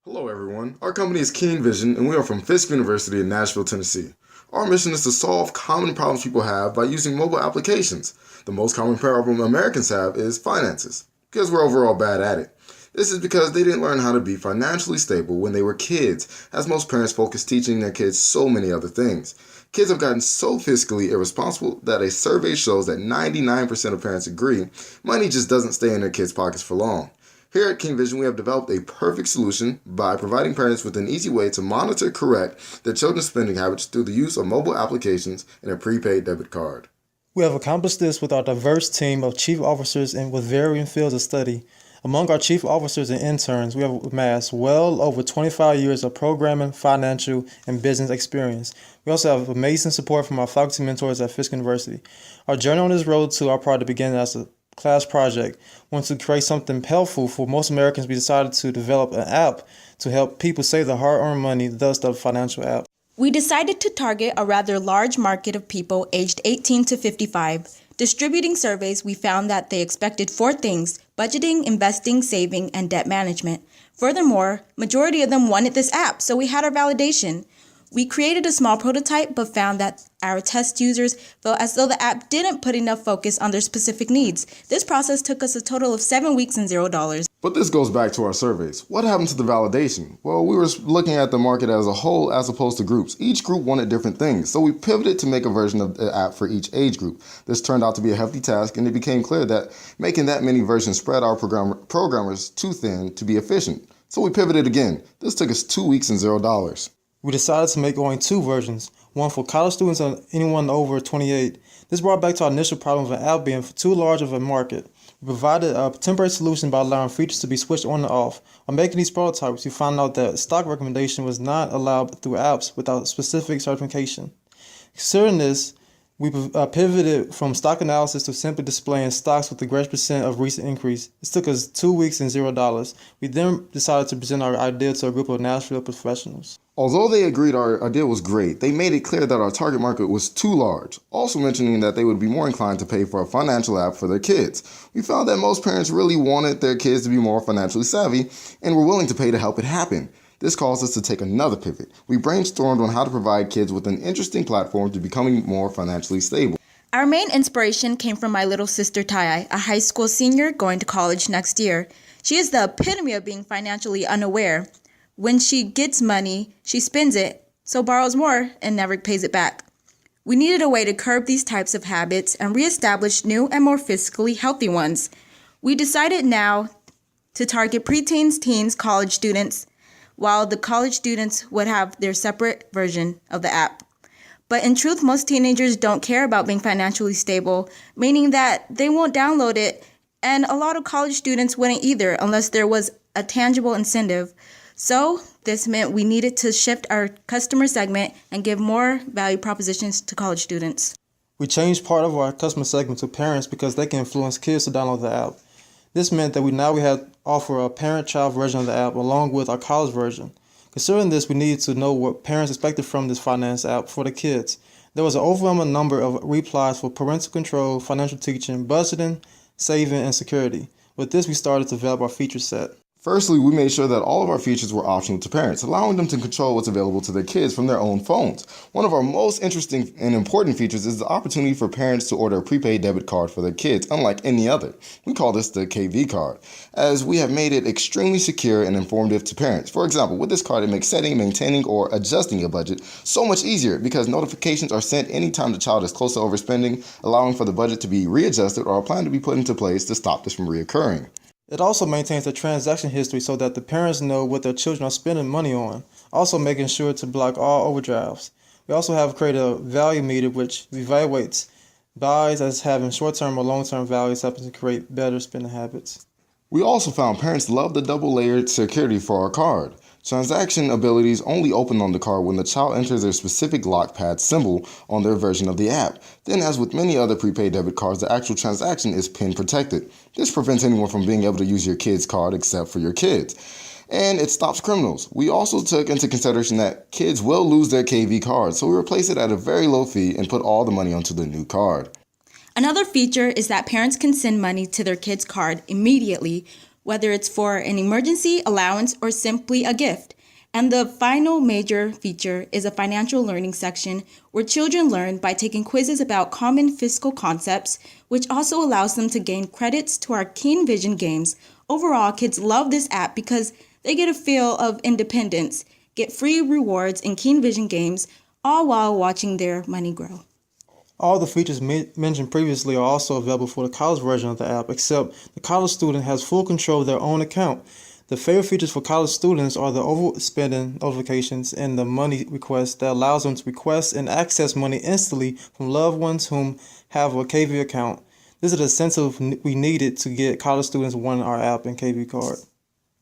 Hello everyone, our company is KeyN Vision and we are from Fisk University in Nashville, Tennessee. Our mission is to solve common problems people have by using mobile applications. The most common problem Americans have is finances, because we're overall bad at it. This is because they didn't learn how to be financially stable when they were kids, as most parents focus teaching their kids so many other things. Kids have gotten so fiscally irresponsible that a survey shows that 99% of parents agree money just doesn't stay in their kids' pockets for long. Here at KeyN Vision, we have developed a perfect solution by providing parents with an easy way to monitor correct their children's spending habits through the use of mobile applications and a prepaid debit card. We have accomplished this with our diverse team of chief officers and with varying fields of study. Among our chief officers and interns, we have amassed well over 25 years of programming, financial, and business experience. We also have amazing support from our faculty mentors at Fisk University. Our journey on this road to our product began as a class project. Want to create something helpful for most Americans, we decided to develop an app to help people save their hard-earned money, thus the financial app. We decided to target a rather large market of people aged 18 to 55. Distributing surveys, we found that they expected 4 things: budgeting, investing, saving, and debt management. Furthermore, majority of them wanted this app, so we had our validation. We created a small prototype but found that our test users felt as though the app didn't put enough focus on their specific needs. This process took us a total of 7 weeks and $0. But this goes back to our surveys. What happened to the validation? Well, we were looking at the market as a whole as opposed to groups. Each group wanted different things, so we pivoted to make a version of the app for each age group. This turned out to be a hefty task, and it became clear that making that many versions spread our programmers too thin to be efficient. So we pivoted again. This took us 2 weeks and $0. We decided to make only 2 versions, one for college students and anyone over 28. This brought back to our initial problem of an app being too large of a market. We provided a temporary solution by allowing features to be switched on and off. While making these prototypes, we found out that stock recommendation was not allowed through apps without specific certification. Considering this, we pivoted from stock analysis to simply displaying stocks with the greatest percent of recent increase. This took us 2 weeks and $0. We then decided to present our idea to a group of Nashville professionals. Although they agreed our idea was great, they made it clear that our target market was too large, also mentioning that they would be more inclined to pay for a financial app for their kids. We found that most parents really wanted their kids to be more financially savvy and were willing to pay to help it happen. This caused us to take another pivot. We brainstormed on how to provide kids with an interesting platform to becoming more financially stable. Our main inspiration came from my little sister Tai, a high school senior going to college next year. She is the epitome of being financially unaware. When she gets money, she spends it, so borrows more and never pays it back. We needed a way to curb these types of habits and reestablish new and more fiscally healthy ones. We decided now to target preteens, teens, college students, while the college students would have their separate version of the app. But in truth, most teenagers don't care about being financially stable, meaning that they won't download it, and a lot of college students wouldn't either unless there was a tangible incentive. So this meant we needed to shift our customer segment and give more value propositions to college students. We changed part of our customer segment to parents because they can influence kids to download the app. This meant that we had offer a parent-child version of the app along with our college version. Considering this, we needed to know what parents expected from this finance app for the kids. There was an overwhelming number of replies for parental control, financial teaching, budgeting, saving, and security. With this, we started to develop our feature set. Firstly, we made sure that all of our features were optional to parents, allowing them to control what's available to their kids from their own phones. One of our most interesting and important features is the opportunity for parents to order a prepaid debit card for their kids, unlike any other. We call this the KV card, as we have made it extremely secure and informative to parents. For example, with this card, it makes setting, maintaining, or adjusting your budget so much easier because notifications are sent anytime the child is close to overspending, allowing for the budget to be readjusted or a plan to be put into place to stop this from reoccurring. It also maintains a transaction history so that the parents know what their children are spending money on, also making sure to block all overdrafts. We also have created a value meter which evaluates buys as having short-term or long-term values, helping to create better spending habits. We also found parents love the double-layered security for our card. Transaction abilities only open on the card when the child enters their specific lock pad symbol on their version of the app. Then, as with many other prepaid debit cards, the actual transaction is PIN protected. This prevents anyone from being able to use your kid's card except for your kids. And it stops criminals. We also took into consideration that kids will lose their KV card, so we replaced it at a very low fee and put all the money onto the new card. Another feature is that parents can send money to their kids' card immediately whether it's for an emergency, allowance, or simply a gift. And the final major feature is a financial learning section where children learn by taking quizzes about common fiscal concepts, which also allows them to gain credits to our KeyN Vision games. Overall, kids love this app because they get a feel of independence, get free rewards in KeyN Vision games, all while watching their money grow. All the features mentioned previously are also available for the college version of the app, except the college student has full control of their own account. The favorite features for college students are the overspending notifications and the money request that allows them to request and access money instantly from loved ones whom have a KV account. This is the incentive we needed to get college students wanting our app and KV card.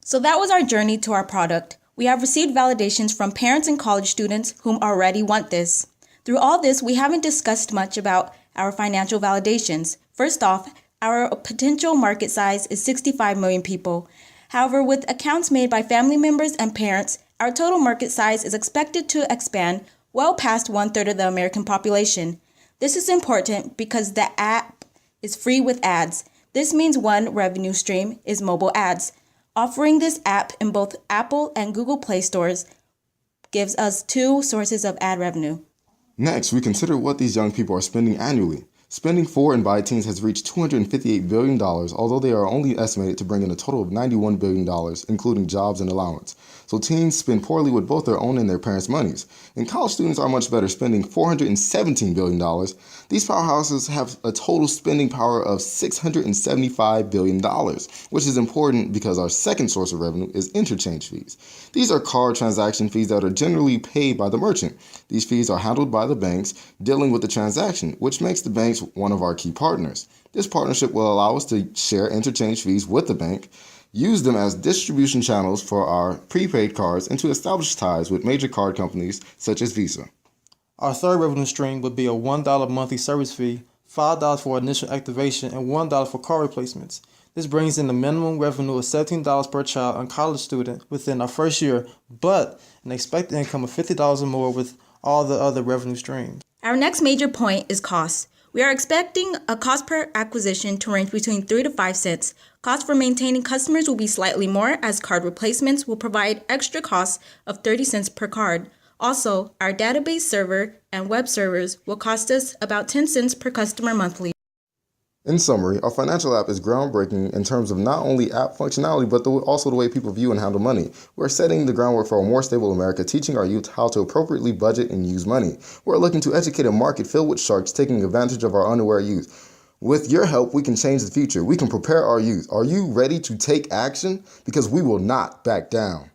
So that was our journey to our product. We have received validations from parents and college students whom already want this. Through all this, we haven't discussed much about our financial validations. First off, our potential market size is 65 million people. However, with accounts made by family members and parents, our total market size is expected to expand well past 1/3 of the American population. This is important because the app is free with ads. This means one revenue stream is mobile ads. Offering this app in both Apple and Google Play stores gives us two sources of ad revenue. Next, we consider what these young people are spending annually. Spending for and by teens has reached $258 billion, although they are only estimated to bring in a total of $91 billion, including jobs and allowance. So teens spend poorly with both their own and their parents' monies. And college students are much better, spending $417 billion. These powerhouses have a total spending power of $675 billion, which is important because our second source of revenue is interchange fees. These are card transaction fees that are generally paid by the merchant. These fees are handled by the banks dealing with the transaction, which makes the banks one of our key partners. This partnership will allow us to share interchange fees with the bank, use them as distribution channels for our prepaid cards, and to establish ties with major card companies such as Visa. Our third revenue stream would be a $1 monthly service fee, $5 for initial activation, and $1 for card replacements. This brings in the minimum revenue of $17 per child and college student within our first year, but an expected income of $50 or more with all the other revenue streams. Our next major point is costs. We are expecting a cost per acquisition to range between 3 to 5 cents. Cost for maintaining customers will be slightly more, as card replacements will provide extra costs of 30 cents per card. Also, our database server and web servers will cost us about 10 cents per customer monthly. In summary, our financial app is groundbreaking in terms of not only app functionality, but also the way people view and handle money. We're setting the groundwork for a more stable America, teaching our youth how to appropriately budget and use money. We're looking to educate a market filled with sharks taking advantage of our unaware youth. With your help, we can change the future. We can prepare our youth. Are you ready to take action? Because we will not back down.